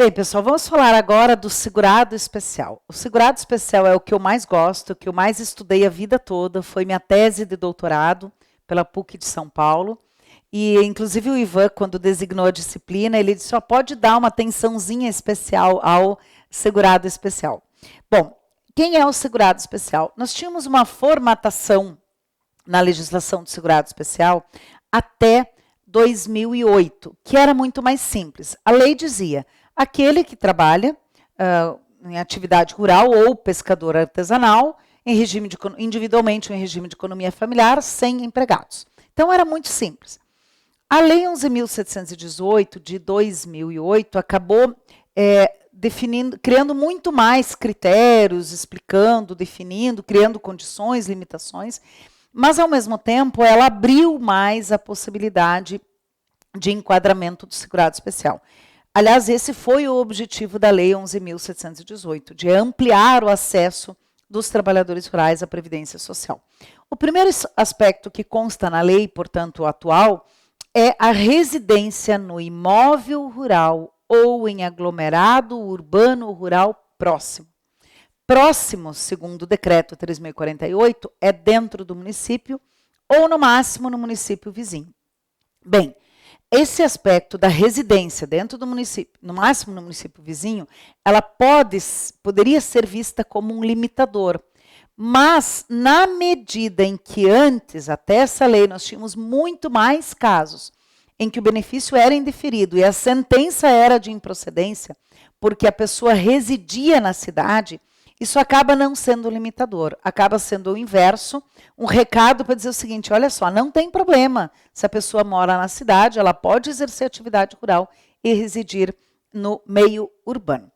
Bem, pessoal, vamos falar agora do segurado especial. O segurado especial é o que eu mais gosto, o que eu mais estudei a vida toda, foi minha tese de doutorado pela PUC de São Paulo. E, inclusive, o Ivan, quando designou a disciplina, ele disse, pode dar uma atençãozinha especial ao segurado especial. Bom, quem é o segurado especial? Nós tínhamos uma formatação na legislação do segurado especial até 2008, que era muito mais simples. A lei dizia, aquele que trabalha em atividade rural ou pescador artesanal, individualmente ou em regime de economia familiar, sem empregados. Então, era muito simples. A Lei 11.718, de 2008, acabou criando muito mais critérios, explicando, definindo, criando condições, limitações, mas, ao mesmo tempo, ela abriu mais a possibilidade de enquadramento do segurado especial. Aliás, esse foi o objetivo da Lei 11.718, de ampliar o acesso dos trabalhadores rurais à Previdência Social. O primeiro aspecto que consta na lei, portanto, atual, é a residência no imóvel rural ou em aglomerado urbano rural próximo. Próximo, segundo o decreto 3.048, é dentro do município ou, no máximo, no município vizinho. Bem, esse aspecto da residência dentro do município, no máximo no município vizinho, ela poderia ser vista como um limitador. Mas, na medida em que antes, até essa lei, nós tínhamos muito mais casos em que o benefício era indeferido e a sentença era de improcedência, porque a pessoa residia na cidade, isso acaba não sendo limitador, acaba sendo o inverso, um recado para dizer o seguinte, olha só, não tem problema, se a pessoa mora na cidade, ela pode exercer atividade rural e residir no meio urbano.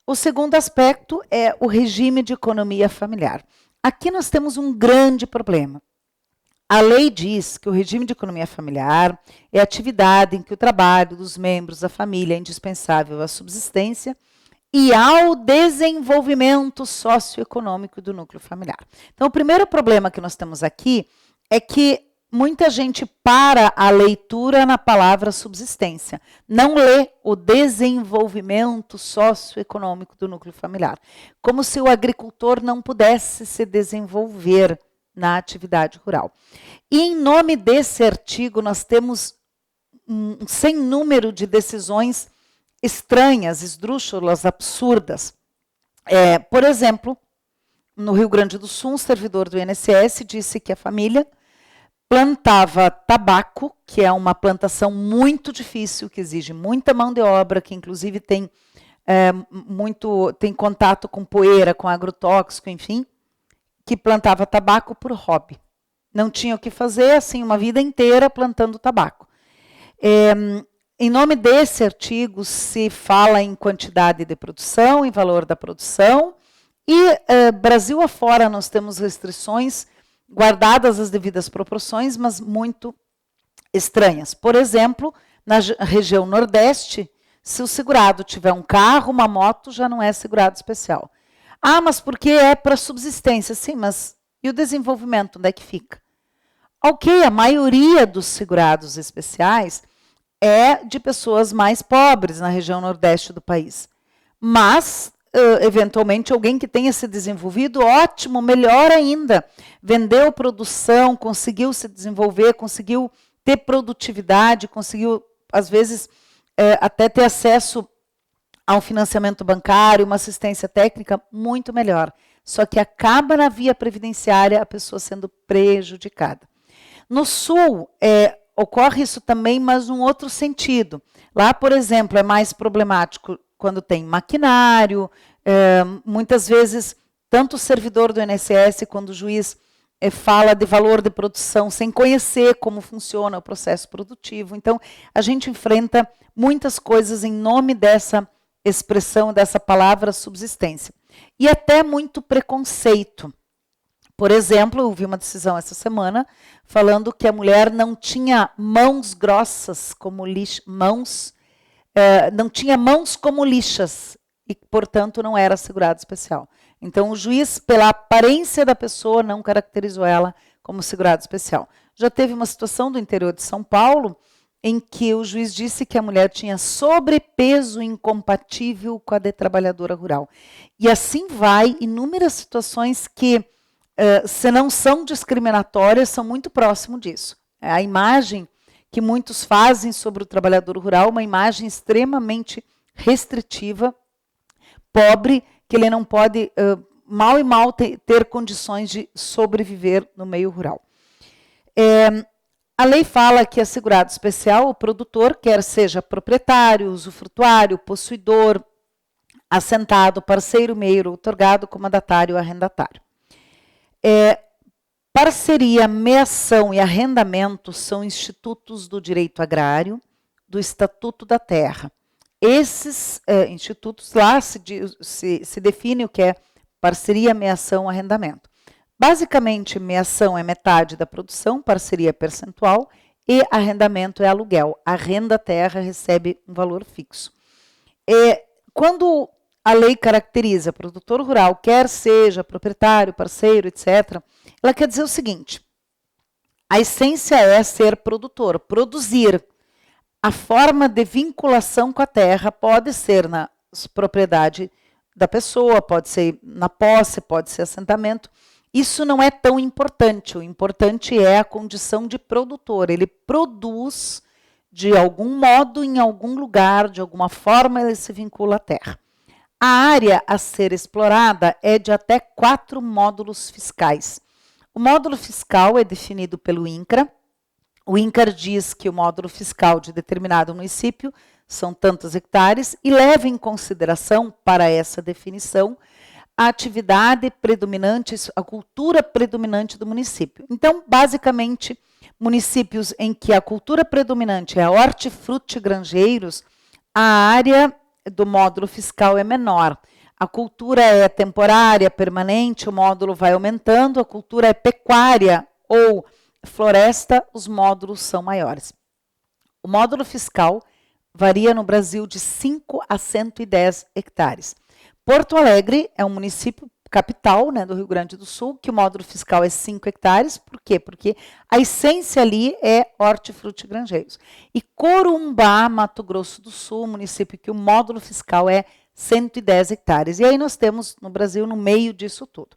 O segundo aspecto é o regime de economia familiar. Aqui nós temos um grande problema. A lei diz que o regime de economia familiar é a atividade em que o trabalho dos membros da família é indispensável à subsistência e ao desenvolvimento socioeconômico do núcleo familiar. Então, o primeiro problema que nós temos aqui é que muita gente para a leitura na palavra subsistência, não lê o desenvolvimento socioeconômico do núcleo familiar, como se o agricultor não pudesse se desenvolver na atividade rural. E em nome desse artigo, nós temos um sem número de decisões estranhas, esdrúxulas, absurdas. Por exemplo, no Rio Grande do Sul, um servidor do INSS disse que a família plantava tabaco, que é uma plantação muito difícil, que exige muita mão de obra, que inclusive tem contato com poeira, com agrotóxico, enfim, que plantava tabaco por hobby. Não tinha o que fazer, assim, uma vida inteira plantando tabaco. Em nome desse artigo, se fala em quantidade de produção, em valor da produção, e Brasil afora nós temos restrições guardadas as devidas proporções, mas muito estranhas. Por exemplo, na região Nordeste, se o segurado tiver um carro, uma moto, já não é segurado especial. Mas porque é para subsistência? Sim, mas e o desenvolvimento, onde é que fica? Ok, a maioria dos segurados especiais é de pessoas mais pobres na região Nordeste do país. Mas, eventualmente, alguém que tenha se desenvolvido, ótimo, melhor ainda. Vendeu produção, conseguiu se desenvolver, conseguiu ter produtividade, conseguiu, às vezes, até ter acesso a um financiamento bancário, uma assistência técnica muito melhor. Só que acaba na via previdenciária a pessoa sendo prejudicada. No Sul, ocorre isso também, mas num outro sentido. Lá, por exemplo, é mais problemático quando tem maquinário, muitas vezes, tanto o servidor do INSS quanto o juiz fala de valor de produção sem conhecer como funciona o processo produtivo. Então, a gente enfrenta muitas coisas em nome dessa expressão, dessa palavra subsistência. E até muito preconceito. Por exemplo, eu vi uma decisão essa semana falando que a mulher não tinha mãos grossas como não tinha mãos como lixas e, portanto, não era segurado especial. Então, o juiz, pela aparência da pessoa, não caracterizou ela como segurado especial. Já teve uma situação do interior de São Paulo em que o juiz disse que a mulher tinha sobrepeso incompatível com a de trabalhadora rural. E assim vai, inúmeras situações que, se não são discriminatórias, são muito próximo disso. A imagem que muitos fazem sobre o trabalhador rural, uma imagem extremamente restritiva, pobre, que ele não pode, mal e mal, ter condições de sobreviver no meio rural. A lei fala que é segurado especial o produtor, quer seja proprietário, usufrutuário, possuidor, assentado, parceiro, meio, outorgado, comandatário ou arrendatário. Parceria, meação e arrendamento são institutos do direito agrário, do Estatuto da Terra. Esses institutos lá se define o que é parceria, meação, arrendamento. Basicamente, meação é metade da produção, parceria é percentual e arrendamento é aluguel. Arrenda a terra, recebe um valor fixo. Quando a lei caracteriza produtor rural, quer seja proprietário, parceiro, etc., ela quer dizer o seguinte: a essência é ser produtor, produzir. A forma de vinculação com a terra pode ser na propriedade da pessoa, pode ser na posse, pode ser assentamento. Isso não é tão importante. O importante é a condição de produtor. Ele produz de algum modo, em algum lugar, de alguma forma, ele se vincula à terra. A área a ser explorada é de até 4 módulos fiscais. O módulo fiscal é definido pelo INCRA. O INCRA diz que o módulo fiscal de determinado município são tantos hectares e leva em consideração, para essa definição, a atividade predominante, a cultura predominante do município. Então, basicamente, municípios em que a cultura predominante é hortifruti grangeiros, a área do módulo fiscal é menor. A cultura é temporária, permanente, o módulo vai aumentando, a cultura é pecuária ou floresta, os módulos são maiores. O módulo fiscal varia no Brasil de 5 a 110 hectares. Porto Alegre é um município capital, né, do Rio Grande do Sul, que o módulo fiscal é 5 hectares. Por quê? Porque a essência ali é hortifruti grangeiros. E Corumbá, Mato Grosso do Sul, município que o módulo fiscal é 110 hectares. E aí nós temos no Brasil, no meio disso tudo.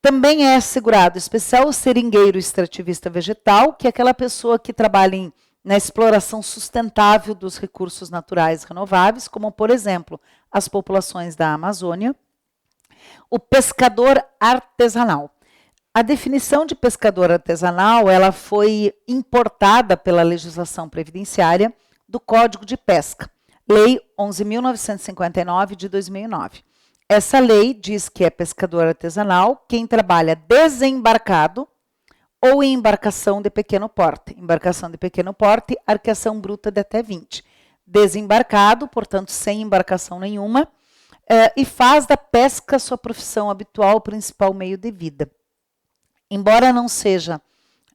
Também é assegurado especial o seringueiro extrativista vegetal, que é aquela pessoa que trabalha na exploração sustentável dos recursos naturais renováveis, como, por exemplo, as populações da Amazônia. O pescador artesanal. A definição de pescador artesanal ela foi importada pela legislação previdenciária do Código de Pesca, Lei 11.959 de 2009. Essa lei diz que é pescador artesanal quem trabalha desembarcado ou em embarcação de pequeno porte. Embarcação de pequeno porte, arqueação bruta de até 20. Desembarcado, portanto, sem embarcação nenhuma, e faz da pesca sua profissão habitual, principal meio de vida. Embora não seja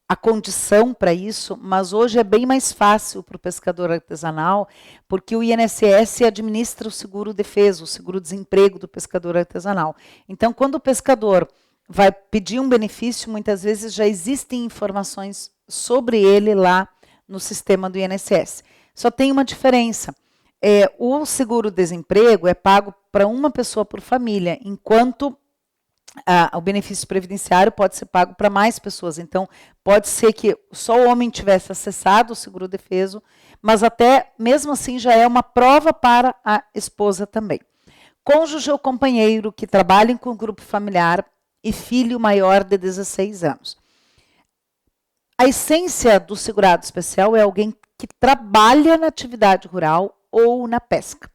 a condição para isso, mas hoje é bem mais fácil para o pescador artesanal, porque o INSS administra o seguro-defesa, o seguro-desemprego do pescador artesanal. Então, quando o pescador vai pedir um benefício, muitas vezes já existem informações sobre ele lá no sistema do INSS. Só tem uma diferença. O seguro-desemprego é pago para uma pessoa por família, enquanto o benefício previdenciário pode ser pago para mais pessoas. Então, pode ser que só o homem tivesse acessado o seguro-defeso, mas até mesmo assim já é uma prova para a esposa também. Cônjuge ou companheiro que trabalhem com o grupo familiar e filho maior de 16 anos. A essência do segurado especial é alguém que trabalha na atividade rural ou na pesca.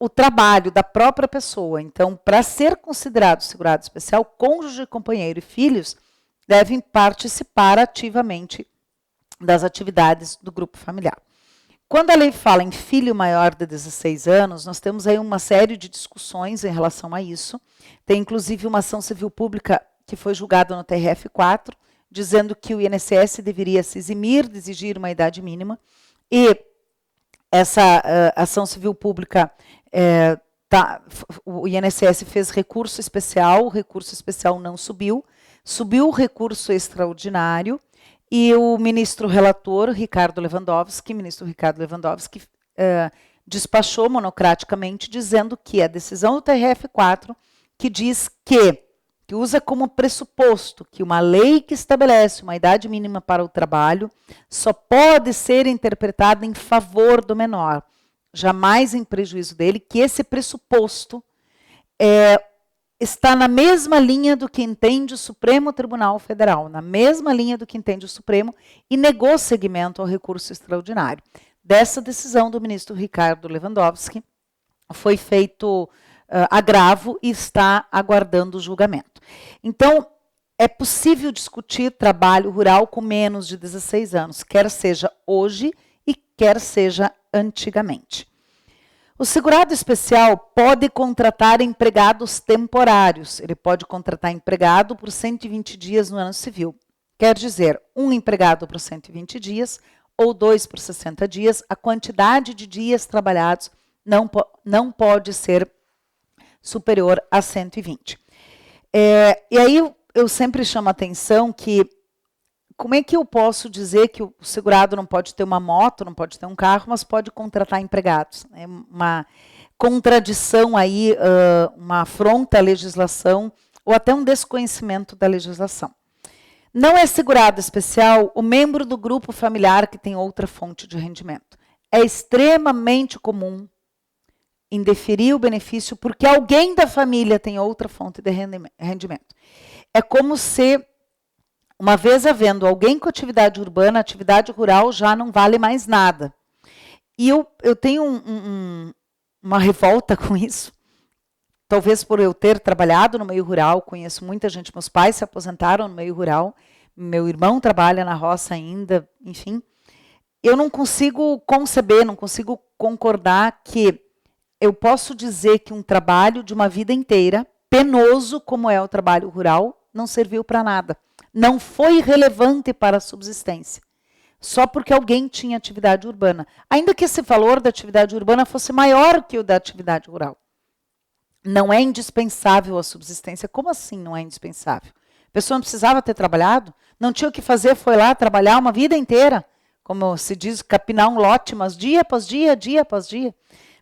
O trabalho da própria pessoa. Então, para ser considerado segurado especial, cônjuge, companheiro e filhos devem participar ativamente das atividades do grupo familiar. Quando a lei fala em filho maior de 16 anos, nós temos aí uma série de discussões em relação a isso. Tem inclusive uma ação civil pública que foi julgada no TRF4, dizendo que o INSS deveria se eximir de exigir uma idade mínima. E essa ação civil pública, o INSS fez recurso especial, o recurso especial não subiu, subiu o recurso extraordinário, E o ministro relator, ministro Ricardo Lewandowski, despachou monocraticamente dizendo que a decisão do TRF4, que diz que usa como pressuposto que uma lei que estabelece uma idade mínima para o trabalho só pode ser interpretada em favor do menor, jamais em prejuízo dele, que esse pressuposto está na mesma linha do que entende o Supremo Tribunal Federal, na mesma linha do que entende o Supremo, e negou seguimento ao recurso extraordinário. Dessa decisão do ministro Ricardo Lewandowski, foi feito agravo e está aguardando o julgamento. Então, é possível discutir trabalho rural com menos de 16 anos, quer seja hoje e quer seja antigamente. O segurado especial pode contratar empregados temporários. Ele pode contratar empregado por 120 dias no ano civil. Quer dizer, um empregado por 120 dias ou 2 por 60 dias. A quantidade de dias trabalhados não pode ser superior a 120. E aí eu sempre chamo a atenção que como é que eu posso dizer que o segurado não pode ter uma moto, não pode ter um carro, mas pode contratar empregados? É uma contradição aí, uma afronta à legislação ou até um desconhecimento da legislação. Não é segurado especial o membro do grupo familiar que tem outra fonte de rendimento. É extremamente comum indeferir o benefício porque alguém da família tem outra fonte de rendimento. É como se, uma vez havendo alguém com atividade urbana, a atividade rural já não vale mais nada. E eu tenho uma revolta com isso. Talvez por eu ter trabalhado no meio rural, conheço muita gente, meus pais se aposentaram no meio rural, meu irmão trabalha na roça ainda, enfim. Eu não consigo conceber, não consigo concordar que eu posso dizer que um trabalho de uma vida inteira, penoso como é o trabalho rural, não serviu para nada. Não foi relevante para a subsistência, só porque alguém tinha atividade urbana. Ainda que esse valor da atividade urbana fosse maior que o da atividade rural. Não é indispensável a subsistência. Como assim não é indispensável? A pessoa não precisava ter trabalhado, não tinha o que fazer, foi lá trabalhar uma vida inteira, como se diz, capinar um lote, mas dia após dia, dia após dia.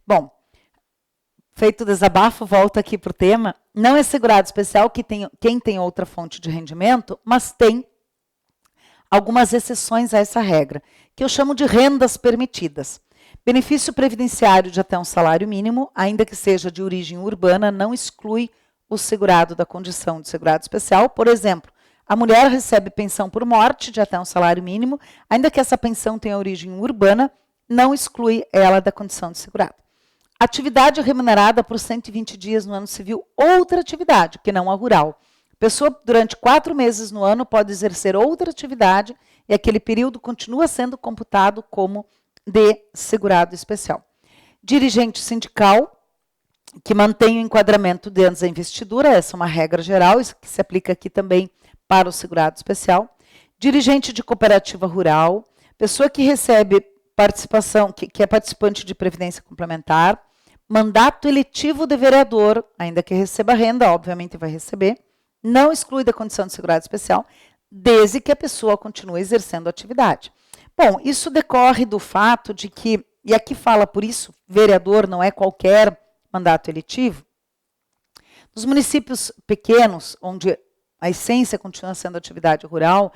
Bom, feito o desabafo, volto aqui para o tema. Não é segurado especial quem tem outra fonte de rendimento, mas tem algumas exceções a essa regra, que eu chamo de rendas permitidas. Benefício previdenciário de até um salário mínimo, ainda que seja de origem urbana, não exclui o segurado da condição de segurado especial. Por exemplo, a mulher recebe pensão por morte de até um salário mínimo, ainda que essa pensão tenha origem urbana, não exclui ela da condição de segurado. Atividade remunerada por 120 dias no ano civil, outra atividade, que não a rural. A pessoa, durante 4 meses no ano, pode exercer outra atividade e aquele período continua sendo computado como de segurado especial. Dirigente sindical, que mantém o enquadramento dentro da investidura, essa é uma regra geral, isso que se aplica aqui também para o segurado especial. Dirigente de cooperativa rural, pessoa que recebe participação, que é participante de previdência complementar, mandato eletivo de vereador, ainda que receba renda, obviamente vai receber, não exclui da condição de segurado especial, desde que a pessoa continue exercendo a atividade. Bom, isso decorre do fato de que, e aqui fala por isso, vereador não é qualquer mandato eletivo, nos municípios pequenos, onde a essência continua sendo atividade rural,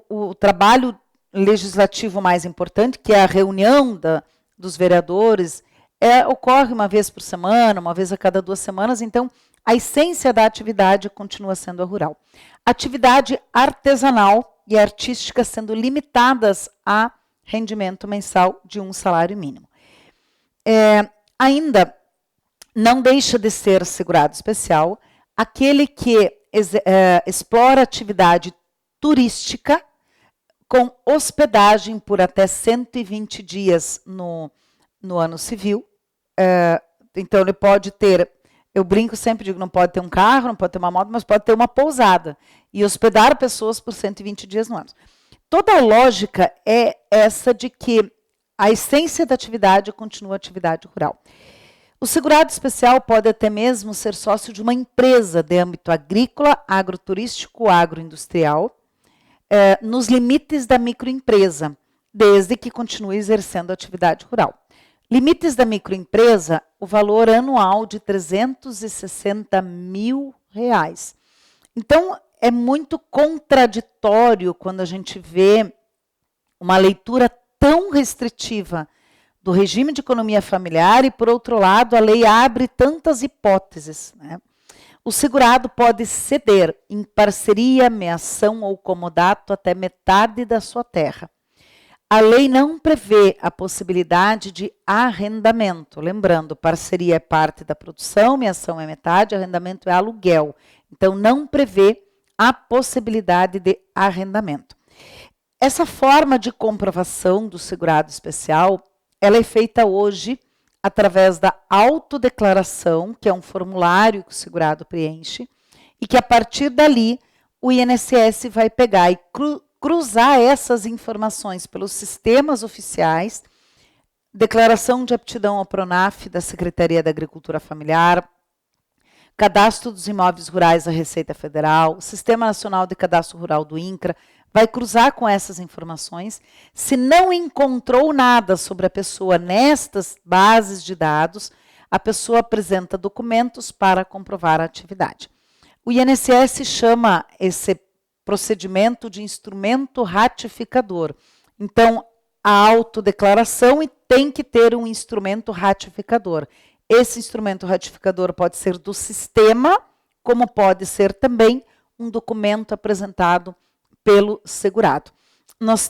o trabalho legislativo mais importante, que é a reunião dos vereadores, ocorre uma vez por semana, uma vez a cada 2 semanas, então a essência da atividade continua sendo a rural. Atividade artesanal e artística sendo limitadas a rendimento mensal de um salário mínimo. Ainda não deixa de ser segurado especial aquele que explora atividade turística com hospedagem por até 120 dias no ano civil. Então, ele pode ter, eu brinco sempre, digo, não pode ter um carro, não pode ter uma moto, mas pode ter uma pousada e hospedar pessoas por 120 dias no ano. Toda a lógica é essa de que a essência da atividade continua a atividade rural. O segurado especial pode até mesmo ser sócio de uma empresa de âmbito agrícola, agroturístico, agroindustrial, nos limites da microempresa, desde que continue exercendo a atividade rural. Limites da microempresa, o valor anual de R$360 mil. Então, é muito contraditório quando a gente vê uma leitura tão restritiva do regime de economia familiar e, por outro lado, a lei abre tantas hipóteses, né? O segurado pode ceder em parceria, meação ou comodato até metade da sua terra. A lei não prevê a possibilidade de arrendamento. Lembrando, parceria é parte da produção, meação é metade, arrendamento é aluguel. Então, não prevê a possibilidade de arrendamento. Essa forma de comprovação do segurado especial, ela é feita hoje através da autodeclaração, que é um formulário que o segurado preenche, e que a partir dali o INSS vai pegar e cruzar essas informações pelos sistemas oficiais, declaração de aptidão ao PRONAF da Secretaria da Agricultura Familiar, cadastro dos imóveis rurais da Receita Federal, Sistema Nacional de Cadastro Rural do INCRA, vai cruzar com essas informações. Se não encontrou nada sobre a pessoa nestas bases de dados, a pessoa apresenta documentos para comprovar a atividade. O INSS chama esse procedimento de instrumento ratificador. Então, a autodeclaração tem que ter um instrumento ratificador. Esse instrumento ratificador pode ser do sistema, como pode ser também um documento apresentado pelo segurado. Nós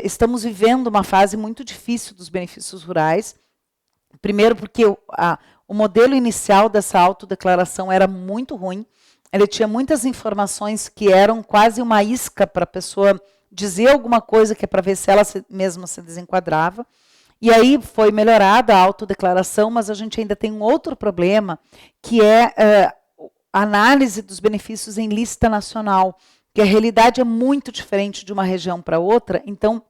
estamos vivendo uma fase muito difícil dos benefícios rurais. Primeiro porque o modelo inicial dessa autodeclaração era muito ruim. Ele tinha muitas informações que eram quase uma isca para a pessoa dizer alguma coisa que é para ver se ela mesma se desenquadrava. E aí foi melhorada a autodeclaração, mas a gente ainda tem um outro problema, que é a análise dos benefícios em lista nacional, que a realidade é muito diferente de uma região para outra. Então,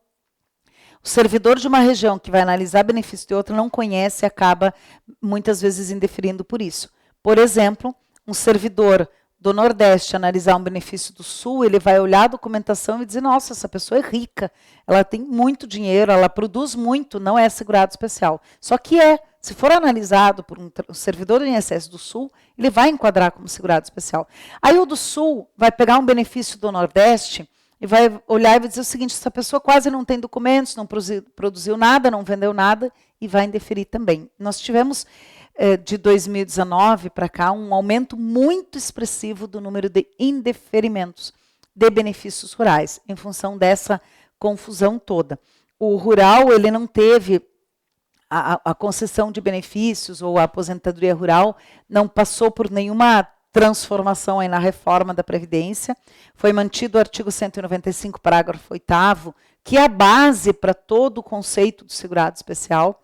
o servidor de uma região que vai analisar benefício de outra não conhece e acaba muitas vezes indeferindo por isso. Por exemplo, um servidor do Nordeste analisar um benefício do Sul, ele vai olhar a documentação e dizer, nossa, essa pessoa é rica, ela tem muito dinheiro, ela produz muito, não é segurado especial. Só que se for analisado por um servidor do INSS do Sul, ele vai enquadrar como segurado especial. Aí o do Sul vai pegar um benefício do Nordeste e vai olhar e vai dizer o seguinte, essa pessoa quase não tem documentos, não produziu nada, não vendeu nada, e vai indeferir também. Nós tivemos de 2019 para cá, um aumento muito expressivo do número de indeferimentos de benefícios rurais, em função dessa confusão toda. O rural, ele não teve a concessão de benefícios ou a aposentadoria rural, não passou por nenhuma transformação aí na reforma da Previdência. Foi mantido o artigo 195, parágrafo 8º, que é a base para todo o conceito do segurado especial.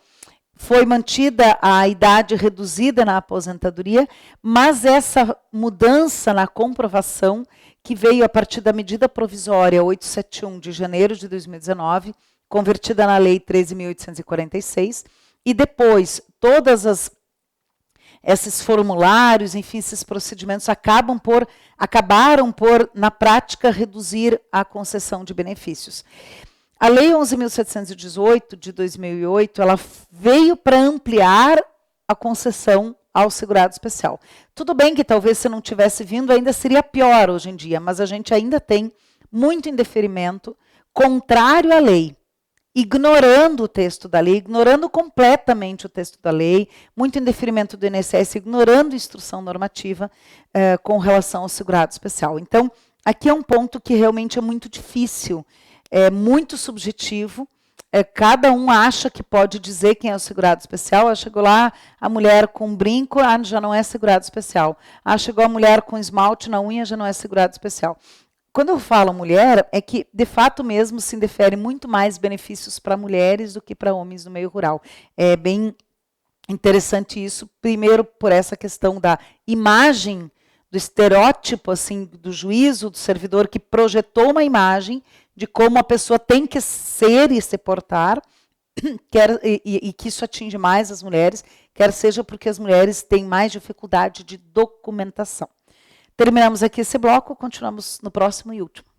Foi mantida a idade reduzida na aposentadoria, mas essa mudança na comprovação, que veio a partir da medida provisória 871 de janeiro de 2019, convertida na Lei 13.846, e depois todas esses formulários, enfim, esses procedimentos acabaram por, na prática, reduzir a concessão de benefícios. A Lei 11.718, de 2008, ela veio para ampliar a concessão ao segurado especial. Tudo bem que talvez se não tivesse vindo, ainda seria pior hoje em dia, mas a gente ainda tem muito indeferimento contrário à lei, ignorando o texto da lei, ignorando completamente o texto da lei, muito indeferimento do INSS, ignorando a instrução normativa com relação ao segurado especial. Então, aqui é um ponto que realmente é muito difícil, é muito subjetivo, cada um acha que pode dizer quem é o segurado especial. Chegou lá a mulher com brinco, já não é segurado especial. Chegou a mulher com esmalte na unha, já não é segurado especial. Quando eu falo mulher, é que, de fato mesmo, se indefere muito mais benefícios para mulheres do que para homens no meio rural. É bem interessante isso, primeiro por essa questão da imagem, do estereótipo, assim, do juízo do servidor que projetou uma imagem de como a pessoa tem que ser e se portar, e que isso atinge mais as mulheres, quer seja porque as mulheres têm mais dificuldade de documentação. Terminamos aqui esse bloco, continuamos no próximo e último.